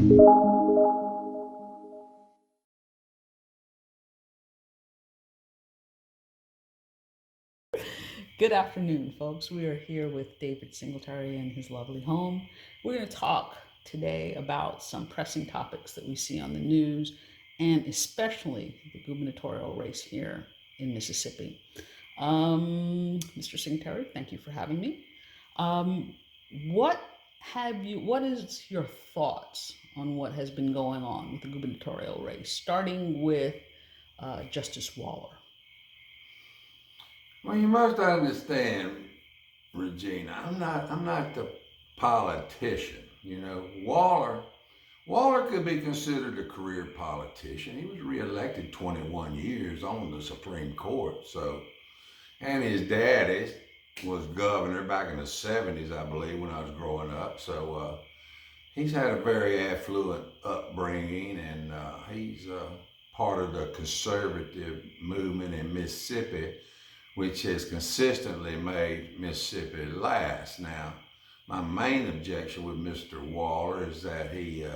Good afternoon, folks. We are here with David Singletary in his lovely home. We're going to talk today about some pressing topics that we see on the news, and especially the gubernatorial race here in Mississippi. Mr. Singletary, thank you for having me. Um, what what is your thoughts on what has been going on with the gubernatorial race, starting with Justice Waller? Well, you must understand, Regina. I'm not the politician. Waller could be considered a career politician. He was reelected 21 years on the Supreme Court. And his daddy was governor back in the 70s, I believe, when I was growing up. He's had a very affluent upbringing, and he's part of the conservative movement in Mississippi, which has consistently made Mississippi last. Now, my main objection with Mr. Waller is that he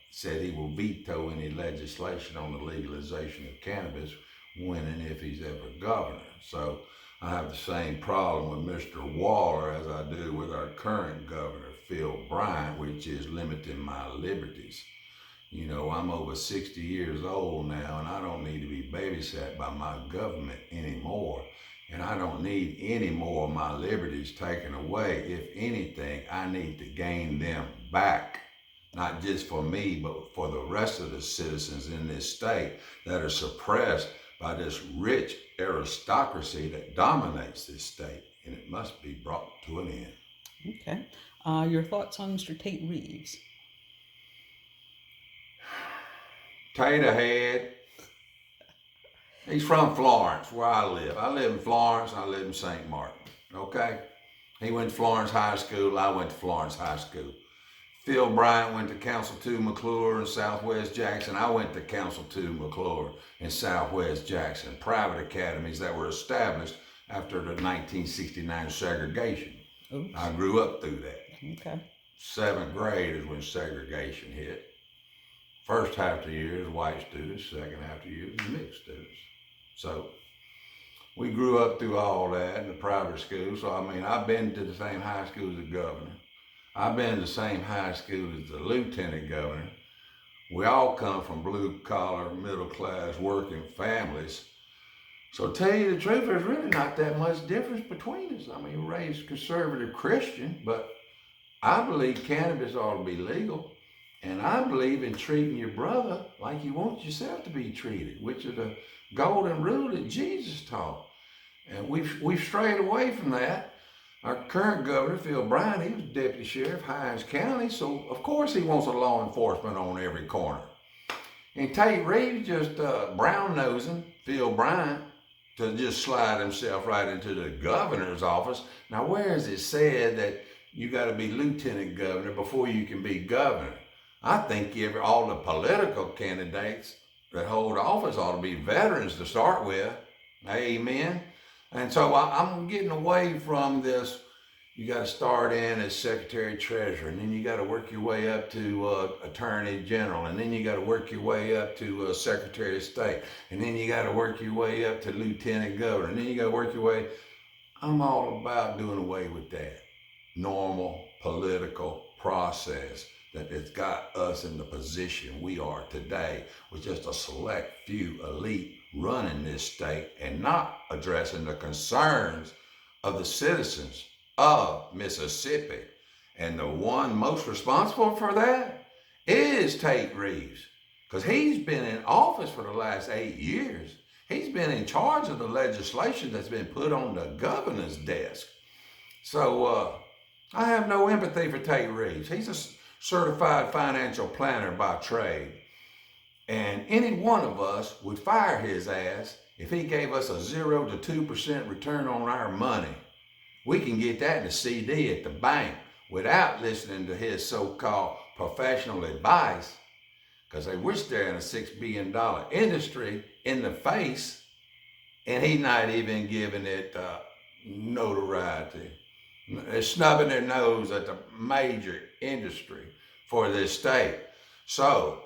said he will veto any legislation on the legalization of cannabis when and if he's ever governor. So I have the same problem with Mr. Waller as I do with our current governor, Phil Bryant, which is limiting my liberties. I'm over 60 years old now, and I don't need to be babysat by my government anymore. And I don't need any more of my liberties taken away. If anything, I need to gain them back, not just for me, but for the rest of the citizens in this state that are suppressed by this rich aristocracy that dominates this state. And it must be brought to an end. Okay. Your thoughts on Mr. Tate Reeves? Tater head. He's from Florence, where I live. I live in Florence, I live in St. Martin, okay? He went to Florence High School, I went to Florence High School. Phil Bryant went to Council 2 McClure in Southwest Jackson. I went to Council 2 McClure in Southwest Jackson, private academies that were established after the 1969 segregation. Oops. I grew up through that. Okay. 7th grade is when segregation hit. First half of the year is white students, second half of the year is mixed students. So we grew up through all that in the private school. So I've been to the same high school as the governor. I've been to the same high school as the lieutenant governor. We all come from blue collar, middle class, working families. So to tell you the truth, there's really not that much difference between us. Raised conservative Christian, but I believe cannabis ought to be legal. And I believe in treating your brother like you want yourself to be treated, which is the golden rule that Jesus taught. And we've strayed away from that. Our current governor, Phil Bryant, he was deputy sheriff, Hinds County, so of course he wants a law enforcement on every corner. And Tate Reeves just brown-nosing Phil Bryant to just slide himself right into the governor's office. Now, where is it said that you got to be lieutenant governor before you can be governor? I think all the political candidates that hold office ought to be veterans to start with. Amen. And so I'm getting away from this. You got to start in as secretary treasurer, and then you got to work your way up to attorney general, and then you got to work your way up to secretary of state, and then you got to work your way up to lieutenant governor, and then you got to work your way. I'm all about doing away with that normal political process that has got us in the position we are today, with just a select few elite running this state and not addressing the concerns of the citizens of Mississippi. And the one most responsible for that is Tate Reeves, because he's been in office for the last 8 years. He's been in charge of the legislation that's been put on the governor's desk. So I have no empathy for Tate Reeves. He's a certified financial planner by trade. And any one of us would fire his ass if he gave us a 0 to 2% return on our money. We can get that in a CD at the bank without listening to his so-called professional advice, because they wish they're in a $6 billion industry in the face, and he's not even giving it notoriety. They're snubbing their nose at the major industry for this state. So,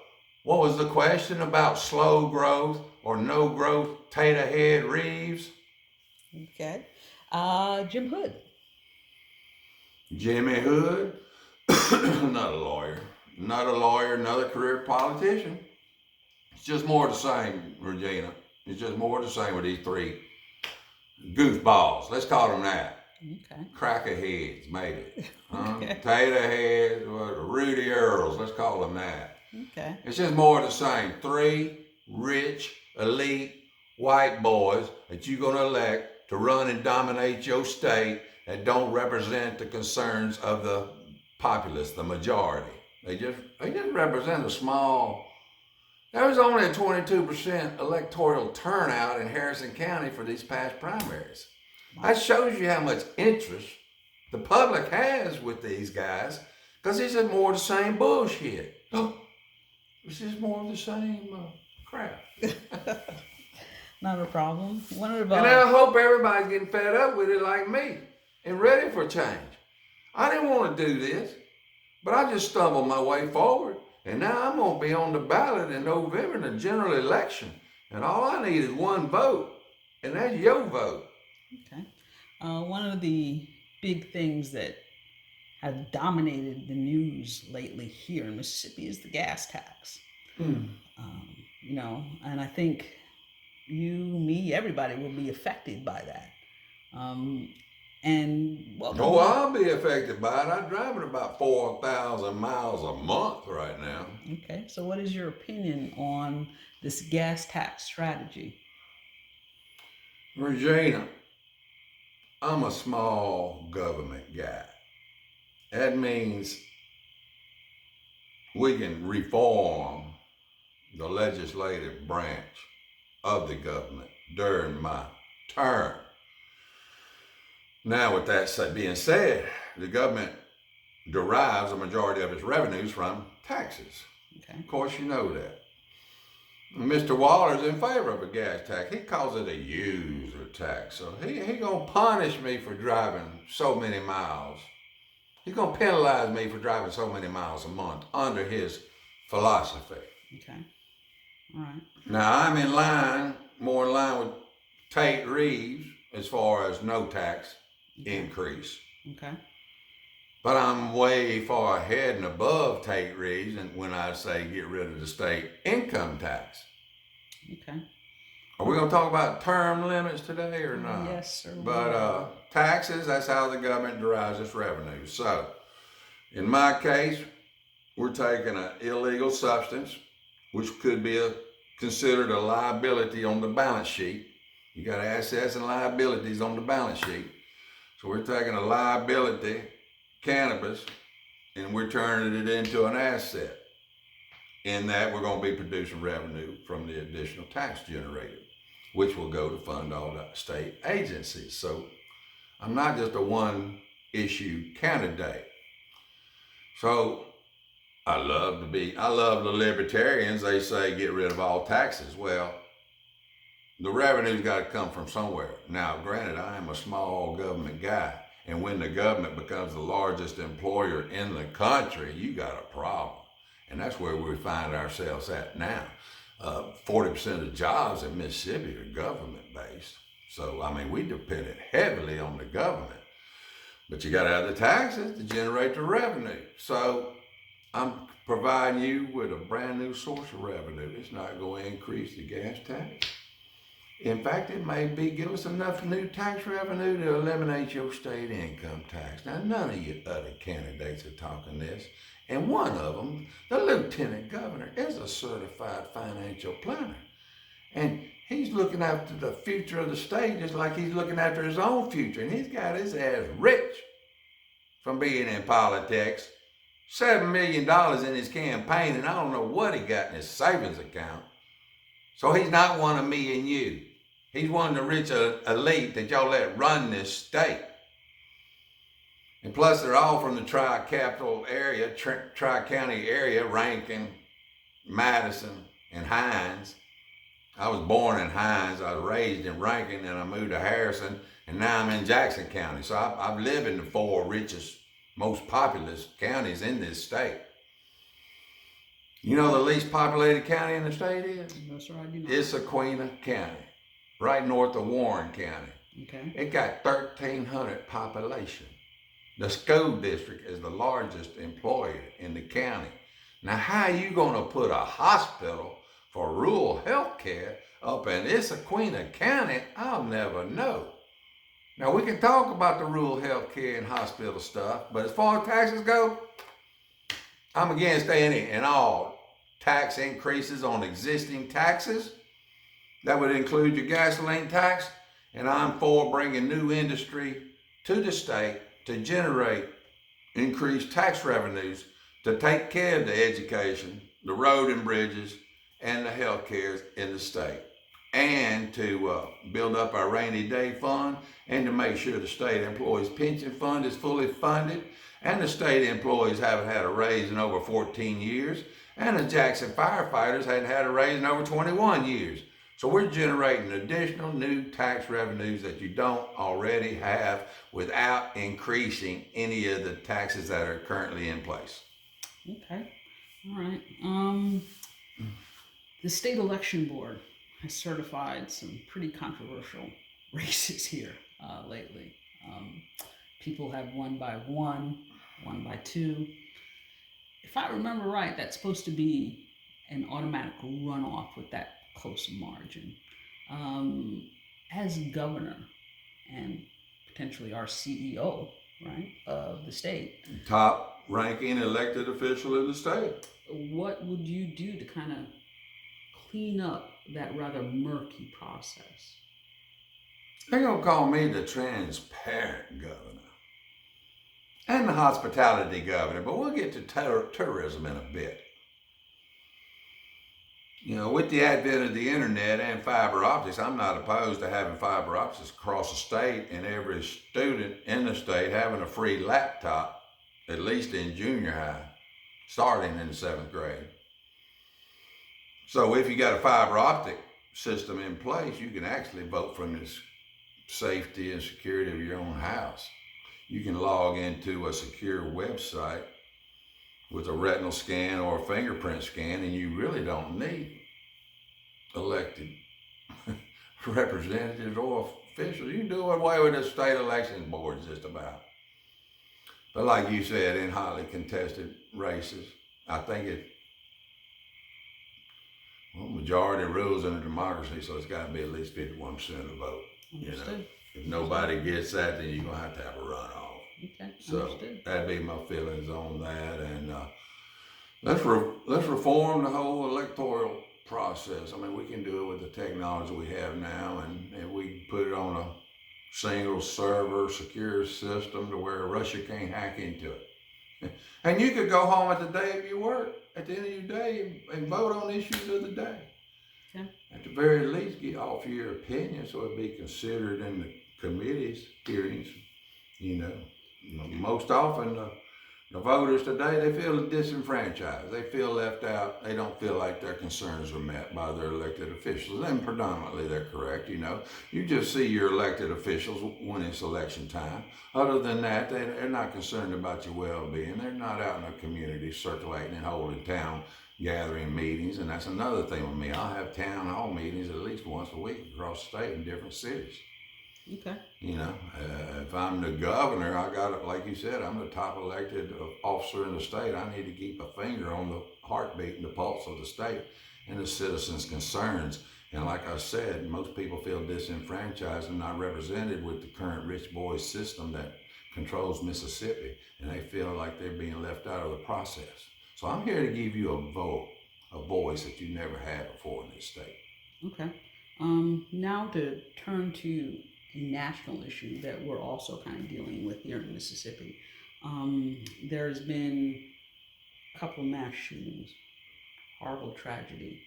what was the question about slow growth or no growth Tater Head Reeves? Okay. Jim Hood. Jimmy Hood, not a lawyer. Not a lawyer, another career politician. It's just more of the same, Regina. It's just more of the same with these three goofballs. Let's call them that. Okay. Cracker heads, maybe. Okay. Tater heads, or Rudy Earls, let's call them that. Okay. It's just more of the same. Three rich, elite, white boys that you're going to elect to run and dominate your state that don't represent the concerns of the populace, the majority. They just represent a small. There was only a 22% electoral turnout in Harrison County for these past primaries. That shows you how much interest the public has with these guys, because it's just more of the same bullshit. It's just more of the same crap. Not a problem. And I hope everybody's getting fed up with it like me and ready for change. I didn't want to do this, but I just stumbled my way forward. And now I'm going to be on the ballot in November in the general election. And all I need is one vote, and that's your vote. Okay. One of the big things that have dominated the news lately here in Mississippi is the gas tax. And I think you, me, everybody will be affected by that. I'll be affected by it. I'm driving about 4,000 miles a month right now. Okay, so what is your opinion on this gas tax strategy? Regina, I'm a small government guy. That means we can reform the legislative branch of the government during my term. Now, with that being said, the government derives a majority of its revenues from taxes. Okay. Of course, you know that. Mr. Waller's in favor of a gas tax. He calls it a user tax. So he gonna punish me for driving so many miles. He's gonna penalize me for driving so many miles a month under his philosophy. Okay. All right. Now I'm more in line with Tate Reeves as far as no tax increase. Okay. But I'm way far ahead and above Tate Reeves and when I say get rid of the state income tax. Okay. Are we going to talk about term limits today or not? Yes, sir. But taxes, that's how the government derives its revenue. So, in my case, we're taking an illegal substance, which could be considered a liability on the balance sheet. You got assets and liabilities on the balance sheet. So we're taking a liability, cannabis, and we're turning it into an asset. In that, we're going to be producing revenue from the additional tax generated, which will go to fund all the state agencies. So I'm not just a one-issue candidate. So I love the libertarians. They say get rid of all taxes. Well, the revenue's got to come from somewhere. Now, granted, I am a small government guy, and when the government becomes the largest employer in the country, you got a problem. And that's where we find ourselves at now. 40% of the jobs in Mississippi are government-based. So, I mean, we depended heavily on the government. But you got to have the taxes to generate the revenue. So, I'm providing you with a brand new source of revenue. It's not going to increase the gas tax. In fact, it may give us enough new tax revenue to eliminate your state income tax. Now, none of you other candidates are talking this. And one of them, the lieutenant governor, is a certified financial planner. And he's looking after the future of the state just like he's looking after his own future. And he's got his ass rich from being in politics. $7 million in his campaign, and I don't know what he got in his savings account. So he's not one of me and you. He's one of the rich elite that y'all let run this state. And plus, they're all from the tri-capital area, tri-county area, Rankin, Madison, and Hines. I was born in Hines. I was raised in Rankin, and I moved to Harrison, and now I'm in Jackson County. So I've lived in the four richest, most populous counties in this state. You know the least populated county in the state is? No, sir, I do not. It's Sequina County, right north of Warren County. Okay. It got 1,300 population. The school district is the largest employer in the county. Now, how are you going to put a hospital for rural health care up in Issaquena County? I'll never know. Now, we can talk about the rural health care and hospital stuff, but as far as taxes go, I'm against any and all tax increases on existing taxes. That would include your gasoline tax, and I'm for bringing new industry to the state to generate increased tax revenues to take care of the education, the road and bridges, and the health care in the state, and to build up our rainy day fund, and to make sure the state employees pension fund is fully funded, and the state employees haven't had a raise in over 14 years, and the Jackson firefighters hadn't had a raise in over 21 years. So we're generating additional new tax revenues that you don't already have without increasing any of the taxes that are currently in place. Okay. All right. The state election board has certified some pretty controversial races here lately. People have won by 1, won by 2. If I remember right, that's supposed to be an automatic runoff with that close margin. As governor and potentially our CEO, right, of the state, Top ranking elected official in the state. what would you do to kind of clean up that rather murky process? They're going to call me the transparent governor and the hospitality governor, but we'll get to tourism in a bit. You know, with the advent of the internet and fiber optics, I'm not opposed to having fiber optics across the state and every student in the state having a free laptop, at least in junior high, starting in the 7th grade. So if you got a fiber optic system in place, you can actually vote from the safety and security of your own house. You can log into a secure website with a retinal scan or a fingerprint scan, and you really don't need elected representatives or officials. You can do away with the state elections board just about. But like you said, in highly contested races, I think majority rules in a democracy, so it's got to be at least 51% of the vote. You know, if nobody gets that, then you're gonna have a runoff. Okay, So understood. that'd be my feelings on that, and let's reform the whole electoral process. I mean, we can do it with the technology we have now, and we put it on a single server secure system to where Russia can't hack into it. And you could go home at the day of your work, at the end of your day, and vote on issues of the day. Okay. At the very least, get off your opinion so it'd be considered in the committee's hearings. You know, most often the voters today, they feel disenfranchised. They feel left out. They don't feel like their concerns are met by their elected officials. And predominantly they're correct, you know. You just see your elected officials when it's election time. Other than that, they're not concerned about your well-being. They're not out in the community circulating and holding town gathering meetings. And that's another thing with me. I'll have town hall meetings at least once a week across the state in different cities. Okay. You know, if I'm the governor, I got it, like you said, I'm the top elected officer in the state. I need to keep a finger on the heartbeat and the pulse of the state and the citizens' concerns. And like I said, most people feel disenfranchised and not represented with the current rich boy system that controls Mississippi. And they feel like they're being left out of the process. So I'm here to give you a voice that you never had before in this state. Okay. Now to turn to a national issue that we're also kind of dealing with here in Mississippi. There's been a couple of mass shootings, horrible tragedy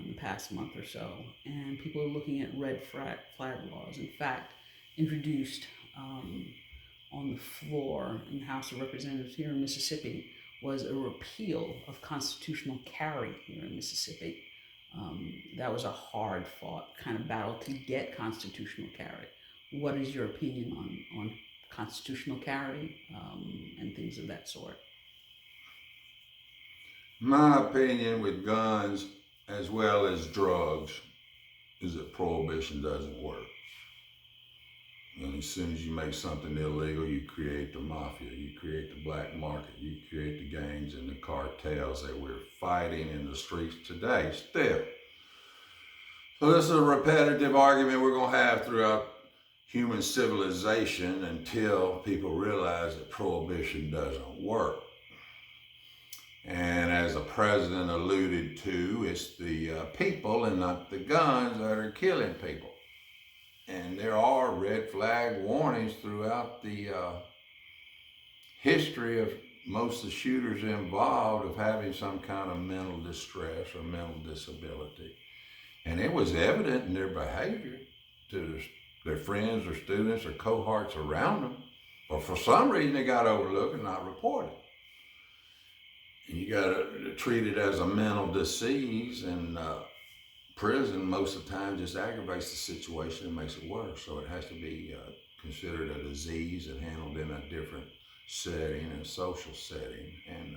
in the past month or so, and people are looking at red flag laws. In fact, introduced on the floor in the House of Representatives here in Mississippi was a repeal of constitutional carry here in Mississippi. That was a hard fought kind of battle to get constitutional carry. What is your opinion on constitutional carry and things of that sort? My opinion with guns as well as drugs is that prohibition doesn't work. And as soon as you make something illegal, you create the mafia, you create the black market, you create the gangs and the cartels that we're fighting in the streets today still. So this is a repetitive argument we're going to have throughout human civilization until people realize that prohibition doesn't work. And as the president alluded to, it's the people and not the guns that are killing people. And there are red flag warnings throughout the history of most of the shooters involved of having some kind of mental distress or mental disability. And it was evident in their behavior to their friends or students or cohorts around them. But for some reason, they got overlooked and not reported. And you got to treat it as a mental disease, and prison most of the time just aggravates the situation and makes it worse. So it has to be considered a disease and handled in a different setting, a social setting. And,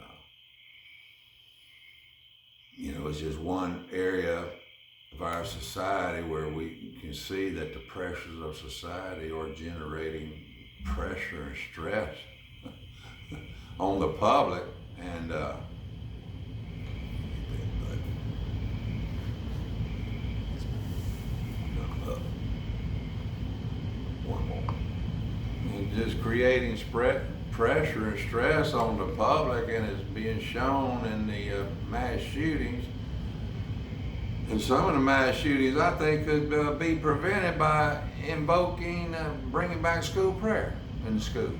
it's just one area of our society where we can see that the pressures of society are generating pressure and stress on the public. And one more. And just creating pressure and stress on the public, and it's being shown in the mass shootings. And some of the mass shootings, I think, could be prevented by invoking, bringing back school prayer in the schools.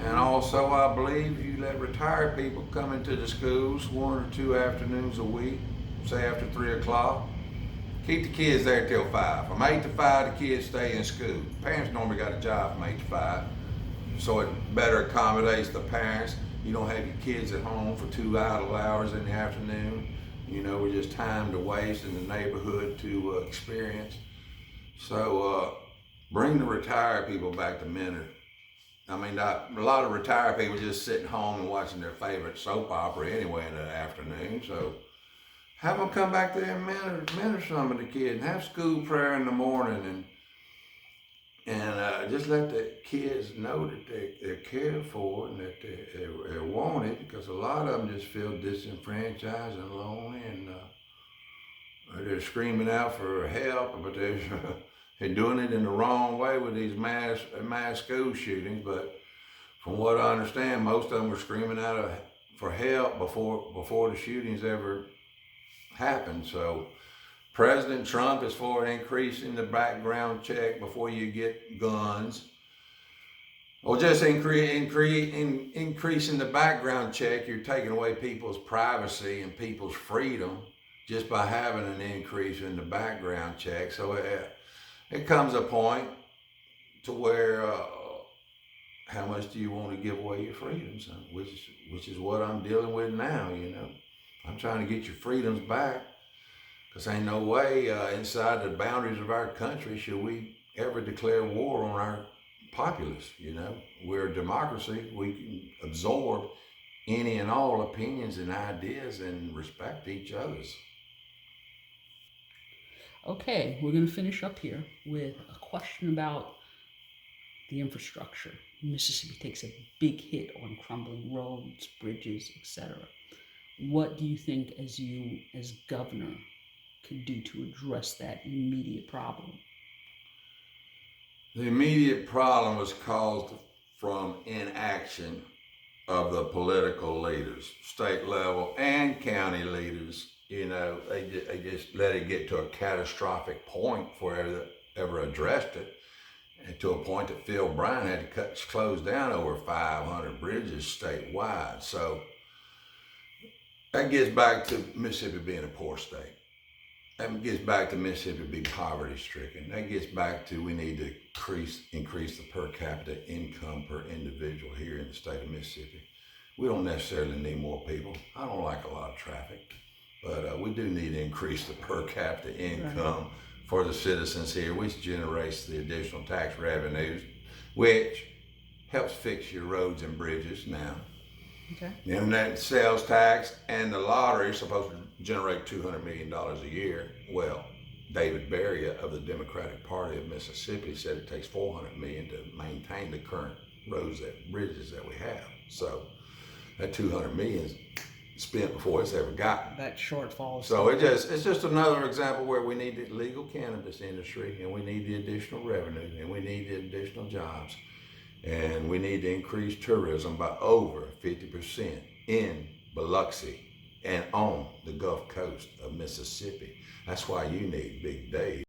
And also, I believe you let retired people come into the schools 1 or 2 afternoons a week, say after 3 o'clock. Keep the kids there till 5. From 8 to 5, the kids stay in school. Parents normally got a job from 8 to 5, so it better accommodates the parents. You don't have your kids at home for 2 idle hours in the afternoon. We're just time to waste in the neighborhood to experience. So bring the retired people back to mentor. I mean, a lot of retired people just sitting home and watching their favorite soap opera anyway in the afternoon. So have them come back there and mentor some of the kids, and have school prayer in the morning, and just let the kids know that they're cared for and that they're wanted, because a lot of them just feel disenfranchised and lonely, and they're screaming out for help, but they're doing it in the wrong way with these mass school shootings. But from what I understand, most of them were screaming out for help before the shootings ever happened. So President Trump is for increasing the background check before you get guns, or just increasing the background check. You're taking away people's privacy and people's freedom just by having an increase in the background check. So it comes a point to where how much do you want to give away your freedoms, which is what I'm dealing with now. I'm trying to get your freedoms back, because ain't no way inside the boundaries of our country should we ever declare war on our populace. We're a democracy. We can absorb any and all opinions and ideas and respect each other's. Okay, we're going to finish up here with a question about the infrastructure. Mississippi takes a big hit on crumbling roads, bridges, etc. What do you think, as governor, could do to address that immediate problem? The immediate problem was caused from inaction of the political leaders, state level and county leaders. They just let it get to a catastrophic point before they ever addressed it, and to a point that Phil Bryant had to close down over 500 bridges statewide. So that gets back to Mississippi being a poor state. That gets back to Mississippi being poverty stricken. That gets back to we need to increase the per capita income per individual here in the state of Mississippi. We don't necessarily need more people. I don't like a lot of traffic, but we do need to increase the per capita income for the citizens here, which generates the additional tax revenues, which helps fix your roads and bridges now. Okay. The internet sales tax and the lottery is supposed to generate $200 million a year. Well, David Berria of the Democratic Party of Mississippi said it takes $400 million to maintain the current roads and bridges that we have. So that $200 million is spent before it's ever gotten. That shortfall. So it's just another example where we need the legal cannabis industry, and we need the additional revenue, and we need the additional jobs, and we need to increase tourism by over 50% in Biloxi and on the Gulf Coast of Mississippi. That's why you need Big Dave.